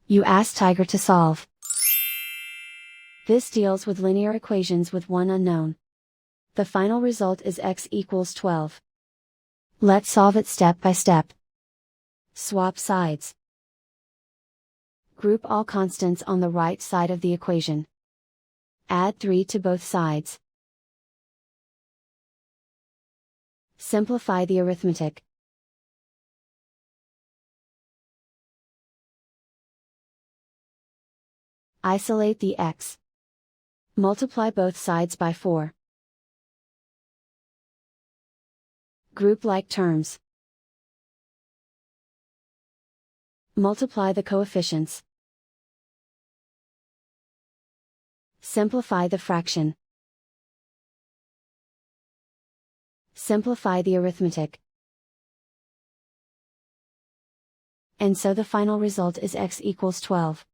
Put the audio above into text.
You ask Tiger to solve. This deals with linear equations with one unknown. The final result is x equals 12. Let's solve it step by step. Swap sides. Group all constants on the right side of the equation. Add 3 to both sides. Simplify the arithmetic. Isolate the x. Multiply both sides by 4. Group like terms. Multiply the coefficients. Simplify the fraction. Simplify the arithmetic. And so the final result is x equals 12.